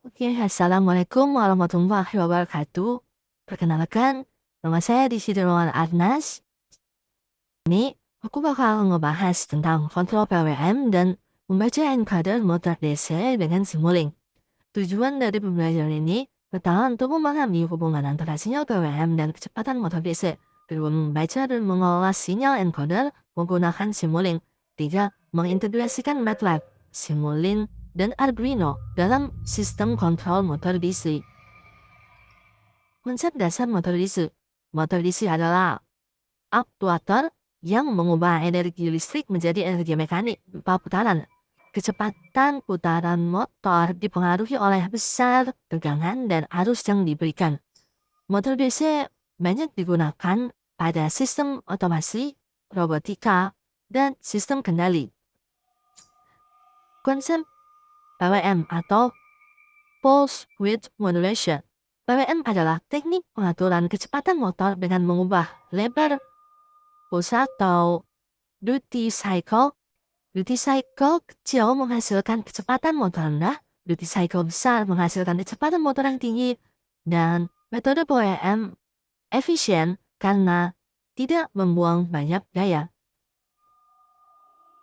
Oke, Assalamualaikum warahmatullahi wabarakatuh. Perkenalkan, nama saya di sini Rowan Arnas. Ini aku bakal ngebahas tentang kontrol PWM dan membaca encoder motor DC dengan Simulink. Tujuan dari pembelajaran ini pertama untuk memahami hubungan antara sinyal PWM dan kecepatan motor DC. Kedua, membaca dan mengolah sinyal encoder menggunakan Simulink. Tiga, mengintegrasikan MATLAB, Simulink, dan Arduino dalam sistem kontrol motor DC. Konsep dasar motor DC. Motor DC adalah aktuator yang mengubah energi listrik menjadi energi mekanik berupa putaran. Kecepatan putaran motor dipengaruhi oleh besar tegangan dan arus yang diberikan. Motor DC banyak digunakan pada sistem otomasi, robotika, dan sistem kendali. Konsep PWM atau Pulse Width Modulation. PWM adalah teknik pengaturan kecepatan motor dengan mengubah lebar pulsa atau duty cycle. Duty cycle kecil menghasilkan kecepatan motor rendah, duty cycle besar menghasilkan kecepatan motor yang tinggi, dan metode PWM efisien karena tidak membuang banyak daya.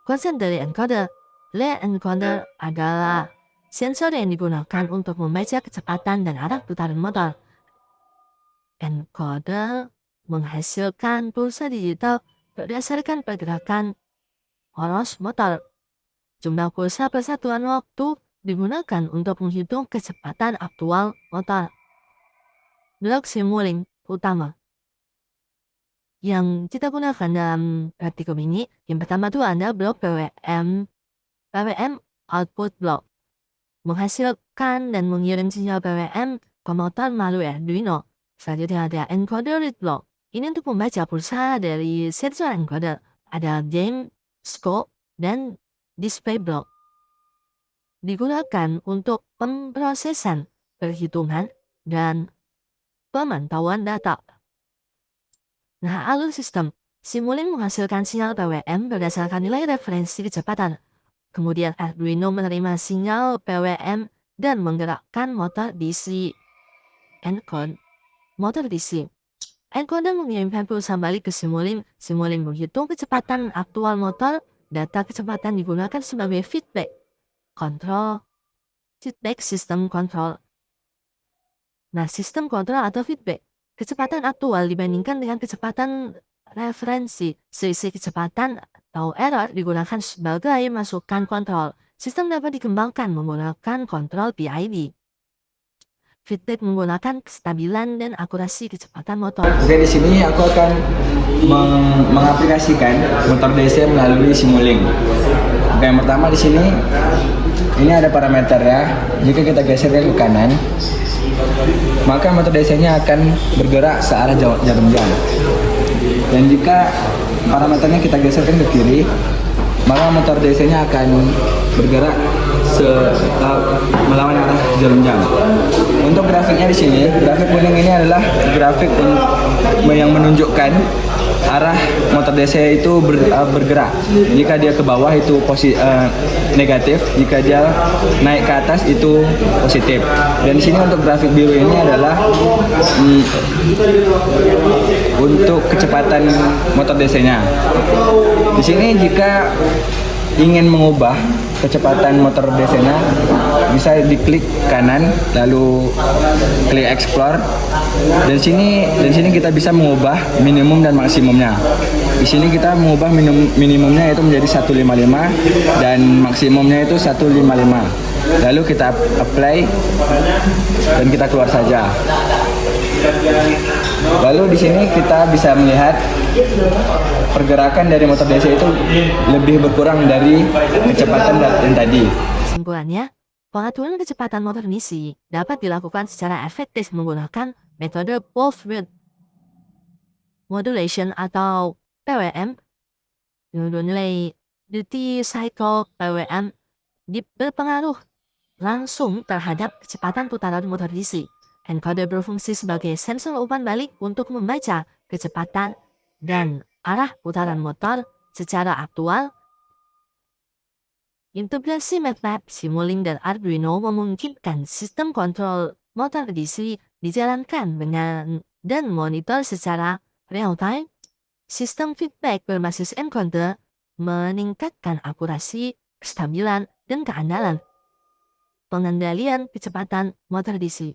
Konsep dari encoder. Lead encoder adalah sensor yang digunakan untuk membaca kecepatan dan arah putaran motor. Encoder menghasilkan pulsa digital berdasarkan pergerakan poros motor. Jumlah pulsa per satuan waktu digunakan untuk menghitung kecepatan aktual motor. Blok Simulink utama yang kita gunakan dalam praktikum ini, yang pertama itu ada blok PWM output block, menghasilkan dan mengirim sinyal PWM ke motor melalui Arduino. Selanjutnya ada encoder read block. Ini untuk membaca pulsa dari sensor encoder. Ada game, scope, dan display block. Digunakan untuk pemrosesan, perhitungan, dan pemantauan data. Nah, alur sistem. Simulink menghasilkan sinyal PWM berdasarkan nilai referensi kecepatan. Kemudian Arduino menerima sinyal PWM dan menggerakkan motor DC. Motor DC. Encoder mengirimkan pulsa balik ke Simulink. Simulink menghitung kecepatan aktual motor. Data kecepatan digunakan sebagai feedback system control. Nah, sistem kontrol atau feedback. Kecepatan aktual dibandingkan dengan kecepatan referensi. Selisih kecepatan atau error digunakan sebagai masukan kontrol. Sistem dapat dikembangkan menggunakan kontrol PID. Feedback menggunakan kestabilan dan akurasi kecepatan motor. Oke, di sini aku akan mengaplikasikan motor DC melalui Simulink. Oke, yang pertama di sini ini ada parameternya. Jika kita geserkan ke kanan, maka motor DC-nya akan bergerak searah jarum jam. Dan jika parameternya kita geserkan ke kiri, maka motor DC-nya akan bergerak melawan arah jarum jam. Untuk grafiknya di sini, grafik kuning ini adalah grafik yang menunjukkan arah motor DC itu bergerak. Jika dia ke bawah itu negatif, jika dia naik ke atas itu positif. Dan di sini untuk grafik biru ini adalah untuk kecepatan motor DC-nya. Di sini jika ingin mengubah kecepatan motor DC-nya, bisa diklik kanan lalu klik explore. Dan sini kita bisa mengubah minimum dan maksimumnya. Di sini kita mengubah minimumnya itu menjadi 155 dan maksimumnya itu 155. Lalu kita apply dan kita keluar saja. Lalu di sini kita bisa melihat pergerakan dari motor DC itu lebih berkurang dari kecepatan yang tadi. Kesimpulannya, pengaturan kecepatan motor DC dapat dilakukan secara efektif menggunakan metode Pulse Width Modulation atau PWM. Nilai duty cycle PWM berpengaruh langsung terhadap kecepatan putaran motor DC. Encoder berfungsi sebagai sensor umpan balik untuk membaca kecepatan dan arah putaran motor secara aktual Integrasi MATLAB, Simulink, dan Arduino memungkinkan sistem kontrol motor DC dijalankan dengan dan monitor secara real-time. Sistem feedback berbasis encoder meningkatkan akurasi, kestabilan, dan keandalan pengendalian kecepatan motor DC.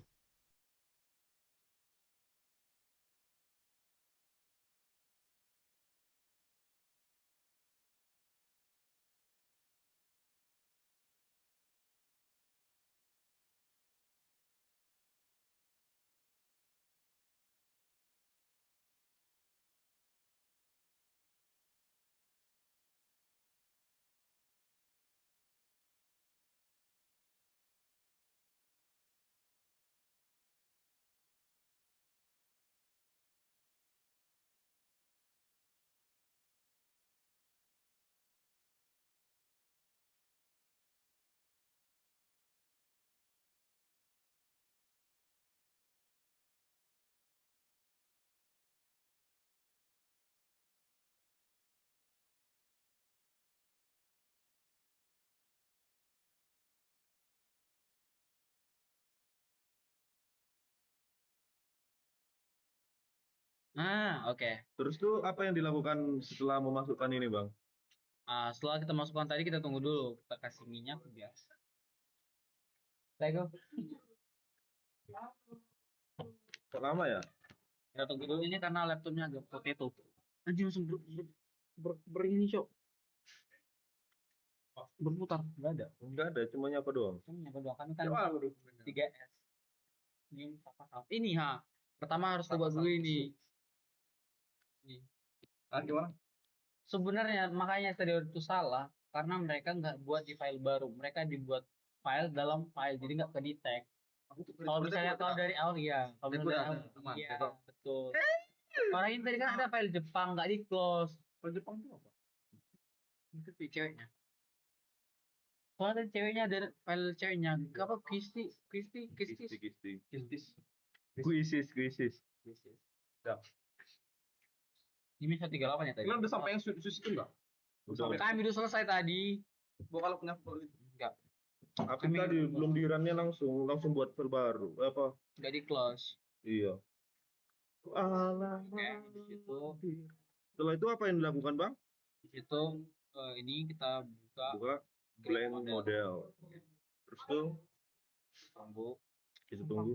Oke. Terus tuh apa yang dilakukan setelah memasukkan ini, Bang? Setelah kita masukkan tadi, kita tunggu dulu. Kita kasih minyak biar. Lego. Kok lama ya? Kita tunggu dulu ini karena laptopnya agak potato. Anjing langsung ini, Cok. Berputar, enggak ada. Enggak ada, cuma nyapa doang. Yang kedua kan 3S. Ini pertama harus coba dulu ini. Gimana? Sebenarnya makanya tadi itu salah karena mereka nggak buat di file baru, mereka dibuat file dalam file jadi nggak ke-detect. Kalau misalnya tahu dari awal kalau dari awal betul. Orang ini tadi kan ada file Jepang nggak di close. File Jepang itu apa? Itu ceweknya. Soalnya tadi ceweknya ada file ceweknya apa Kisti. Kuisis. Ya. Ini 138 ya tadi. Udah sampai yang susu itu enggak? Kami udah selesai tadi. Kalau punya Enggak. Aku tadi belum di run-nya langsung buat file baru. Apa? Enggak di close. Iya. Alah. Oke, di situ. Setelah itu apa yang dilakukan, Bang? Di situ ini kita Buka blend model. Terus tuh Tunggu. kita tunggu.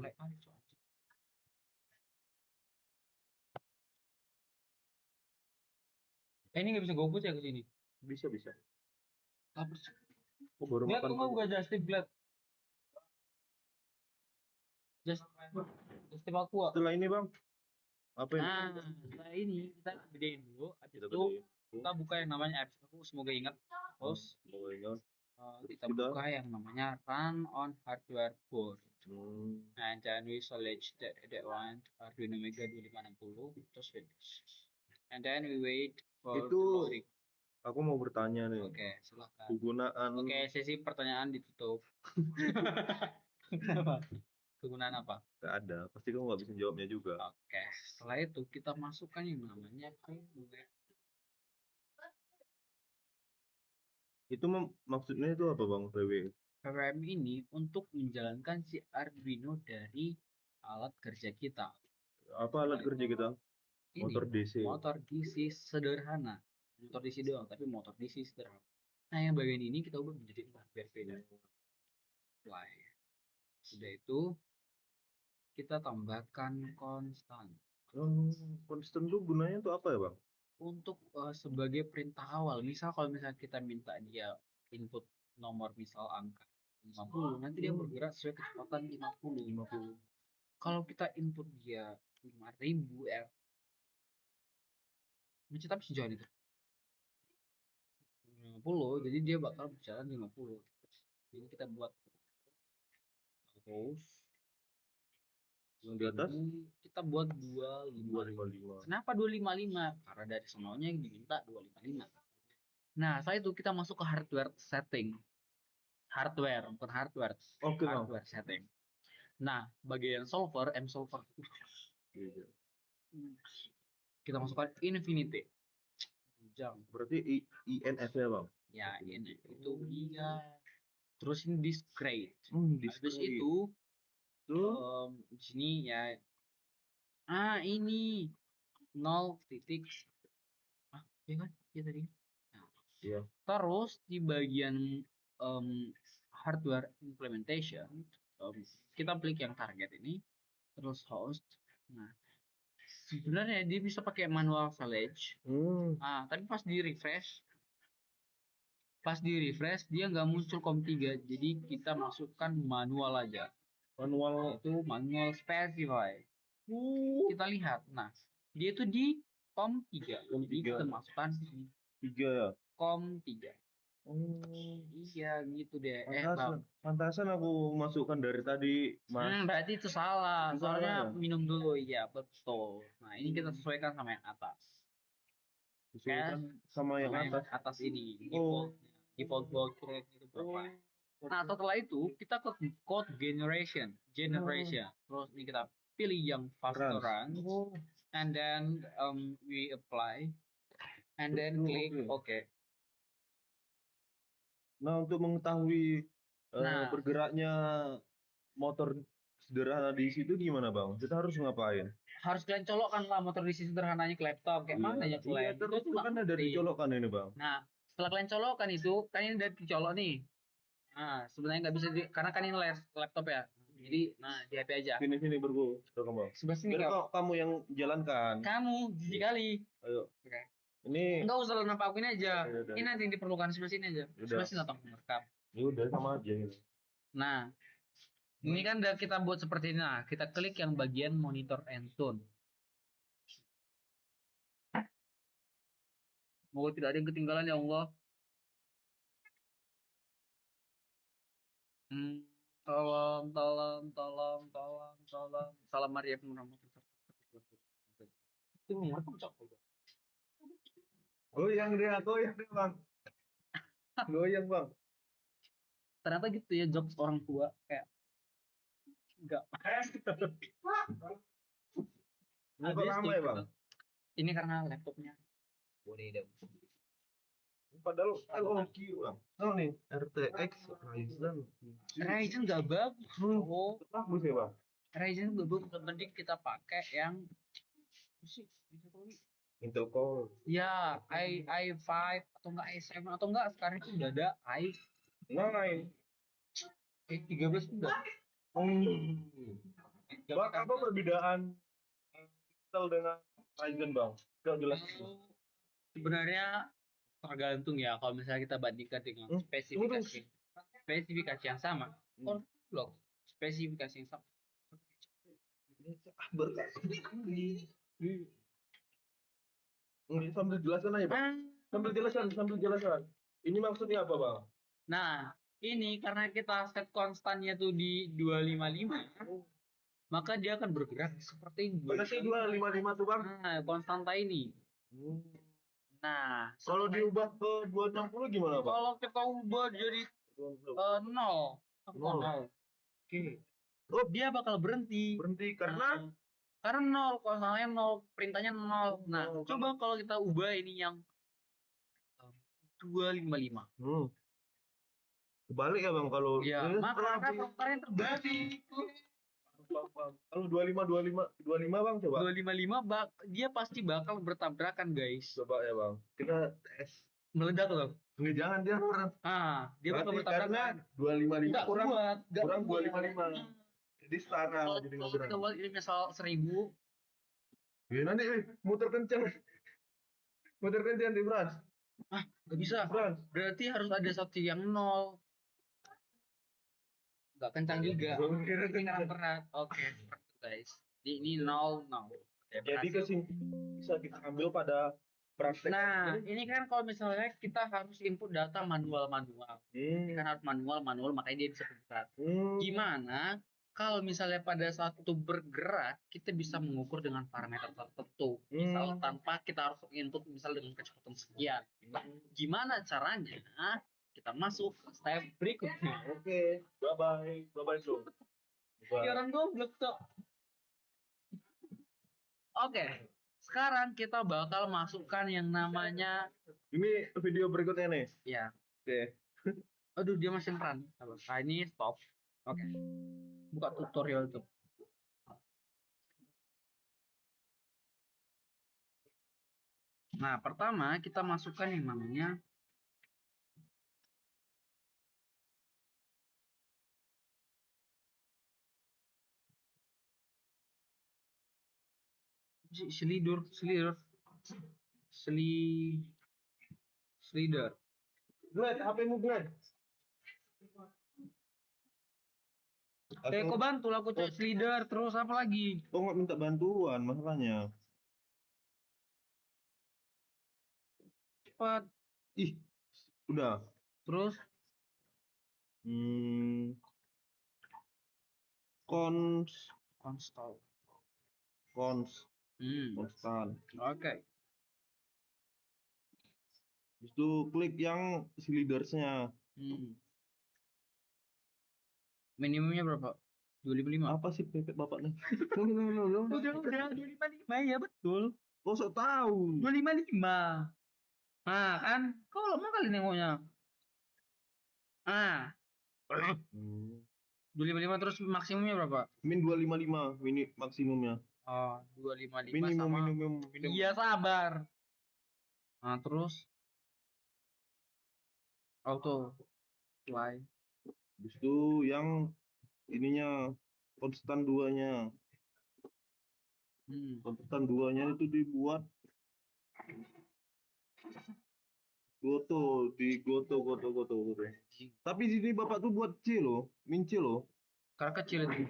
Ini nggak bisa GoPush ya ke sini. Bisa. Apa? Oh, baru Lihat makan. tuh bukan Justin Black. Justin Aqua. Setelah ini, Bang. Apa ini? Nah, setelah ini kita gedein dulu. Habis itu kita buka yang namanya apps. Aku semoga ingat. Terus kita buka yang namanya run on hardware board. And then we select that one Arduino Mega 2560 terus finish. And then we wait for Itu loading. aku mau bertanya nih. Oke, silakan. Penggunaan. Oke, sesi pertanyaan ditutup. Kenapa? Kegunaan apa? Gak ada, pasti kamu nggak bisa jawabnya juga. Oke, setelah itu kita masukkan yang namanya Itu maksudnya itu apa, Bang? PWM ini untuk menjalankan si Arduino dari alat kerja kita. Apa alat kerja kita? Ini Motor DC. Motor DC sederhana. Motor DC doang, tapi motor DC sederhana. Nah, yang bagian ini kita ubah menjadi berbeda. Sudah itu kita tambahkan konstan. Konstan itu gunanya tuh apa ya, Bang? Untuk sebagai perintah awal, misal kalau misalnya kita minta dia input nomor misal angka 50, nanti dia bergerak sesuai kecepatan 50. Kalau kita input dia 5000 tapi sejauh itu 50, jadi dia bakal berjalan 50. Jadi kita buat terus yang di atas kita buat 255. Kenapa 255? Karena dari semuanya yang diminta 255. Nah, setelah itu kita masuk ke hardware setting. Bukan hardware. Oke, hardware setting. Nah, bagian solver, solver. Kita masukkan infinity. jam. Berarti INF ya bang? Ya, ini itu iya. Terus ini discrete. Habis Discrete. itu Tuh. di sini ya ini 0 titik ya kan? Ya tadi. Nah, Iya. terus di bagian hardware implementation kita klik yang target ini terus host. Nah, sebenarnya dia bisa pakai manual select. Tapi pas di refresh dia nggak muncul COM3, jadi kita masukkan manual aja. Manual. Itu manual specify. Kita lihat. Nah, dia itu di COM3. Jadi kita masukkan 3 ya. COM3. Iya gitu deh. Bang. Pantasan aku masukkan dari tadi, Mas. Berarti itu salah. Itu Soalnya salah ya? minum dulu. Iya, betul. Nah, ini kita sesuaikan sama yang atas. Disesuaikan sama yang atas. Atas ini. Oh. Default bold rate itu berapa. Nah, setelah itu kita ke code generation. Terus ini kita pilih yang faster run. And then we apply. And then click OK. Nah, untuk mengetahui bergeraknya motor sederhana di situ gimana bang? Kita harus ngapain? Harus kalian colokkan lah motor di sisi sederhananya ke laptop. Kayak mana ya kalian? Terus itu kan ada dicolokkan ini bang. Nah, setelah kalian colokkan itu, kan ini udah dicolok nih. Nah, sebenarnya nggak bisa karena kan ini laptop ya. Jadi, nah di HP aja. Sini bergu, bang. Sebelah sini kamu yang jalankan. Kamu sekali. Ayo. Oke. Ini enggak usah lo nampak aku ini aja. Ini nanti yang diperlukan sebelah sini aja. Sebelah sini atau merekam. Ya udah sama aja ini. Nah, ini kan udah kita buat seperti ini. Nah, kita klik yang bagian monitor and tone. Moga tidak ada yang ketinggalan ya Allah. Tolong. Salam Maria penuh itu merekam goyang deh bang. Goyang bang. Ternyata gitu ya jokes orang tua kayak enggak. Ini lama ya bang? Ini karena laptopnya. Boleh dong. Padahal bang. Oh nih RTX Ryzen nggak bagus. Bagus ya bang. Ryzen nggak bagus. Mending kita pakai yang Intel Core. Ya, i5 atau enggak i7 atau enggak sekarang itu udah ada i9. 13 udah. Bang, apa perbedaan Intel dengan Ryzen bang? Gak jelas. Sebenarnya tergantung ya kalau misalnya kita bandingkan dengan spesifikasi yang sama. Blok spesifikasi yang sama. Sambil jelaskan aja bang. Sambil jelaskan. Ini maksudnya apa bang? Nah, ini karena kita set konstannya tuh di 255, maka dia akan bergerak seperti ini. Mana sih 255 tuh bang? Nah, konstanta ini. Nah, kalau diubah ke 260 gimana bang? Kalau kita ubah jadi 0. Oke. Oh, dia bakal berhenti. Karena? Karena 0, konstantanya 0, perintahnya 0. Nah, coba kalau kita ubah ini yang 255. Kebalik ya bang kalau. Ya, maka prompternya terbalik. Kalau 25 bang coba. 255 dia pasti bakal bertabrakan guys. Coba ya bang. Kita tes. Meledak loh. Nggak, jangan dia. Dia bakal bertabrakan. 255 kurang 255. Jadi setara. Kalau kita buat ini misal 1000. Ya nanti muter kencang di Frans. Nggak bisa. Frans. Berarti harus ada satu yang 0. Nggak kencang juga. Ini berat. Oke, guys. Ini 0. Jadi bisa kita ambil pada praktek. Nah, ini kan kalau misalnya kita harus input data manual. Ini kan harus manual, makanya dia bisa bergerak. Gimana kalau misalnya pada saat itu bergerak, kita bisa mengukur dengan parameter tertentu. Misal tanpa kita harus input misal dengan kecepatan sekian. Nah, gimana caranya? Kita masuk ke step berikutnya. Oke, bye-bye bro. Orang goblok tuh. Oke, Sekarang kita bakal masukkan yang namanya Ini video berikutnya nih. ya. Oke. Aduh, dia masih run. Nah, ini stop. Oke. Buka tutorial tuh. Nah, pertama kita masukkan yang namanya slider, slider. Glad, HP-mu Glad. Kok bantu lah aku cek slider terus apa lagi? Kok nggak minta bantuan masalahnya? Cepat. Ih, udah. Terus Hmm, cons, install. cons, Hmm. konstan. Oke. Habis itu klik yang si leadersnya. Hmm. Minimumnya berapa? 255. Apa sih pepet bapak nih? Udah 255 ya betul. Kok sok tahu? 255. Nah, kan kau lama kali nengoknya. Ah, Hmm. 255 terus maksimumnya berapa? Min 255 mini maksimumnya. Oh, 255 Minimum sama. minimum minimum. Iya, sabar. Nah, terus auto play. Habis itu yang ininya konstan duanya. Hmm. Konstan duanya itu dibuat goto. Tapi di sini bapak tuh buat C loh, min C loh. Karena kecil itu.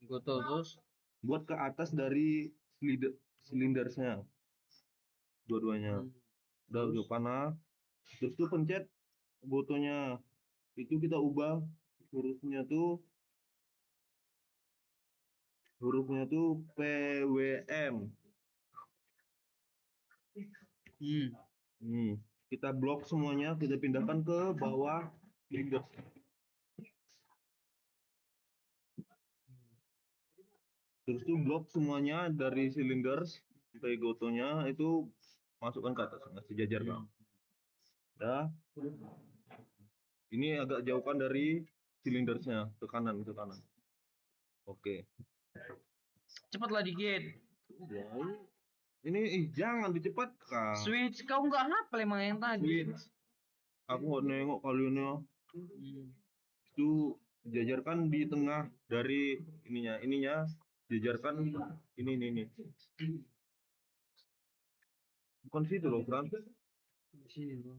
Goto terus. Buat ke atas dari silindersnya. Dua-duanya. Udah Terus? panas. Terus tuh pencet gotonya. Itu kita ubah hurufnya tuh PWM. Kita blok semuanya, kita pindahkan ke bawah silinder. Terus tuh blok semuanya dari silinder sampai gotonya itu masukkan ke atas, nggak sejajar kan. Dah. Ini agak jauhkan dari silindersnya ke kanan. Oke. Cepatlah dikit. Ya, ini jangan dicepatkan. Switch kau nggak hafal emang yang tadi. Switch. Aku nggak nengok kali ini. Itu jajarkan di tengah dari ininya jajarkan ini. Bukan situ loh, Fran. Di sini loh.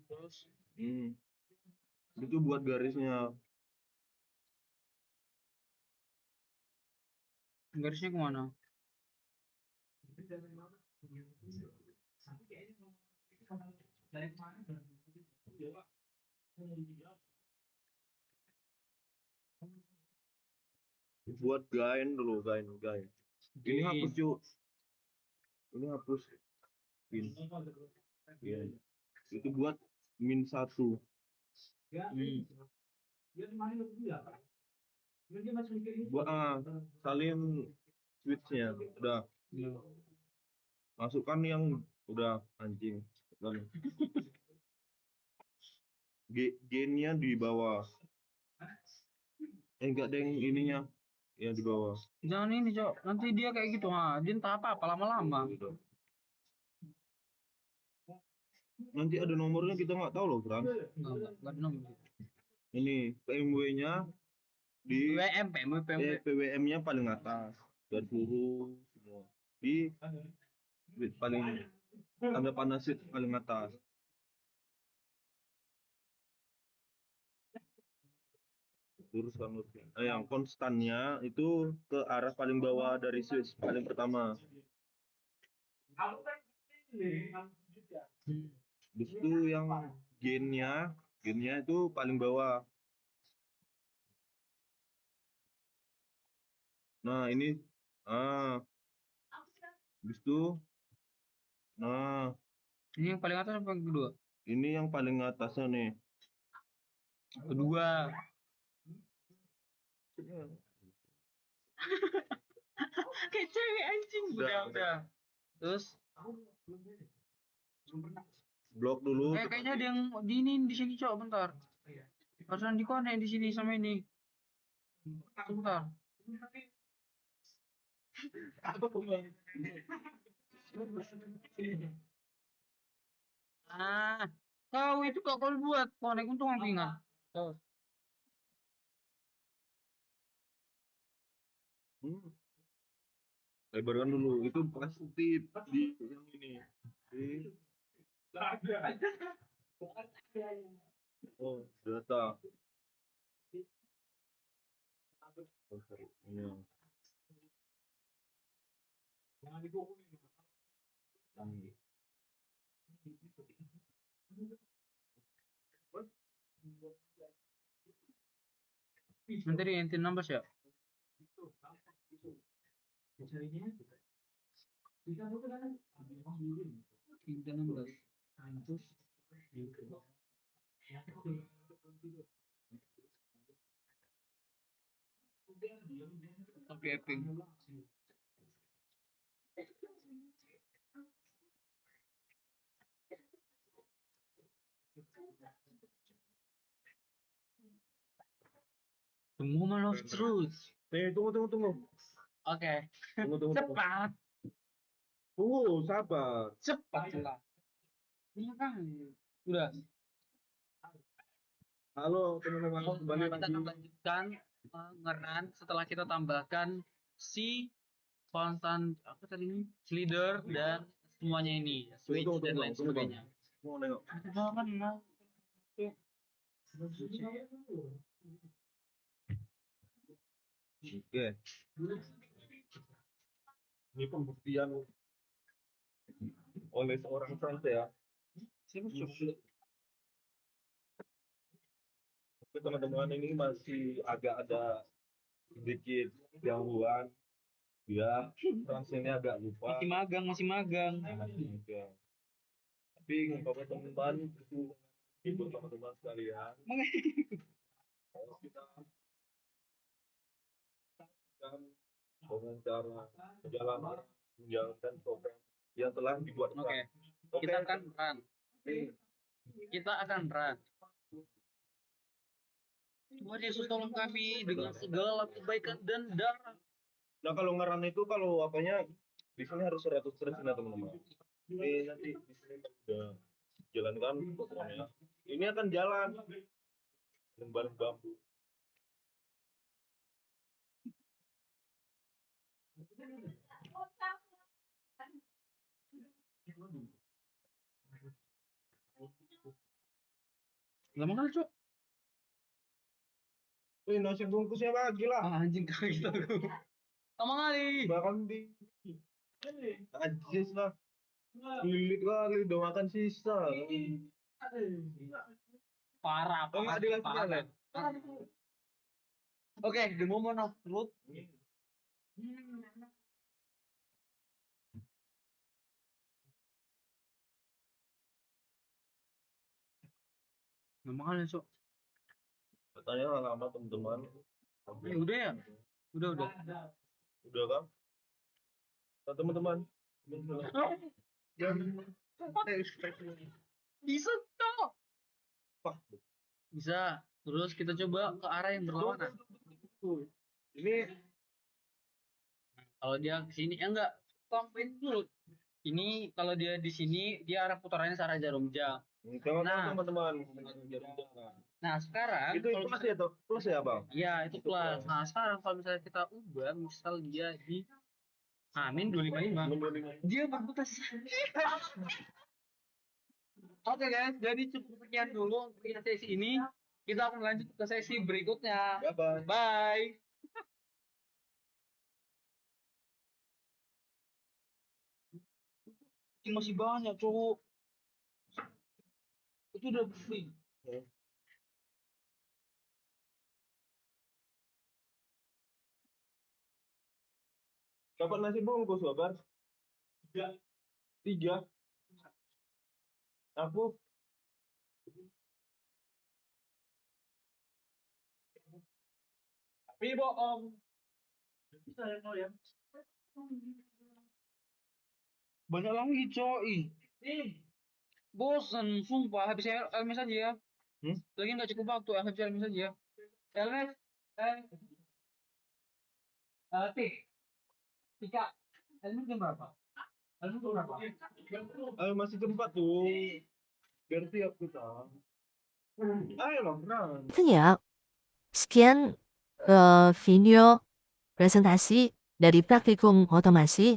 Terus Itu buat garisnya. garisnya kemana? Buat gain dulu, gain. Ini hapus yuk. Ini hapus. Pin. Iya. Itu buat -1. Buat salin switchnya udah. Masukkan yang udah anjing. Gainnya di bawah. Enggak ada yang ininya yang di bawah. Jangan ini, Cok. Nanti dia kayak gitu. Dia entah apa lama-lama. Nanti ada nomornya kita nggak tahu loh, Bram. Enggak ada nomor. Ini PMW-nya di PWM-nya paling atas dan suhu semua. Di paling tanda panas paling atas. Luruskan. Yang konstannya itu ke arah paling bawah dari switch paling pertama. Itu yang gainnya itu paling bawah. Nah ini, habis itu, Ini yang paling atas apa yang kedua? ini yang paling atasnya nih. Kedua. Kayak cewek anjing. Udah. Terus Blok dulu. kayaknya ada yang di sini cok, bentar. Harusnya dikonek di sini sama ini. Sebentar. Ah, kau itu kau buat konek, untung aku ingat. Tuh. Hmm. Lebarkan dulu. Itu pasti di yang ini. Di, oh, data. Oh, sorry. Iya. Bentar ya, enti nambah ya. Tiga 16. Oke, ping. The moment of truth. Tunggu. Oke. Tunggu. Cepat. Tunggu, sabar. Cepat lah. Iya kan? Udah. Halo teman-teman, kembali Kita lagi. akan lanjutkan ngeran setelah kita tambahkan si konstan apa tadi ini? Slider dan semuanya ini, switch dan lain sebagainya. Mau nengok. Kita kan nah. Oke. Ini pembuktian oleh seorang Sanse ya. Tapi teman-teman ini masih agak ada sedikit gangguan. Ya, Sanse ini agak lupa. Masih magang. Oke. Tapi nggak apa-apa teman-teman, itu buat teman-teman sekalian. Kita akan dengan cara perjalanan menjalankan program yang telah dibuat. Oke. Oke. Kita akan run. Tuhan Yesus tolong kami dengan segala kebaikan dan darah. Nah kalau ngeran itu kalau apanya di sini harus 100% ya teman-teman. Ini nanti di sini udah jalankan programnya. Ini akan jalan lembar bambu. Lama kali cok. Wih nasi bungkusnya bagi lah. Anjing kali gitu. Lama kali. Bahkan di Ajis lah. Lilit kali udah makan sisa. Parah. Oh nggak dilakukan ya? Oke, the moment of truth. Lama kali cok. Katanya lama teman-teman. Udah ya? Udah. Udah kan? Nah, teman-teman. Bisa cok. Bisa. Terus kita coba ke arah yang berlawanan. Ini Kalau dia ke sini, enggak. Sampai dulu. Ini kalau dia di sini, dia arah putarannya searah jarum jam. Nah. teman-teman. Nah, sekarang Itu kalau plus ya tuh, plus ya bang. iya, itu plus. Nah, sekarang kalau misalnya kita ubah, misal dia di Amin 255, dia berputar. Oke guys, jadi cukup sekian dulu untuk sesi ini. Kita akan lanjut ke sesi berikutnya. Bye. Bye. Ini masih banyak, cowok. Itu udah beli. Dapat nasi bungkus babar? 3. Aku bohong. Banyak lagi coy. Bosan, sumpah. Habis LMS aja ya. Lagi nggak cukup waktu, habis LMS aja. LMS, Tika, LMS jam berapa? LMS jam berapa? Masih sempat tuh. Biar siap kita. Ayo lah, Bran. Itu ya, sekian video presentasi dari praktikum otomasi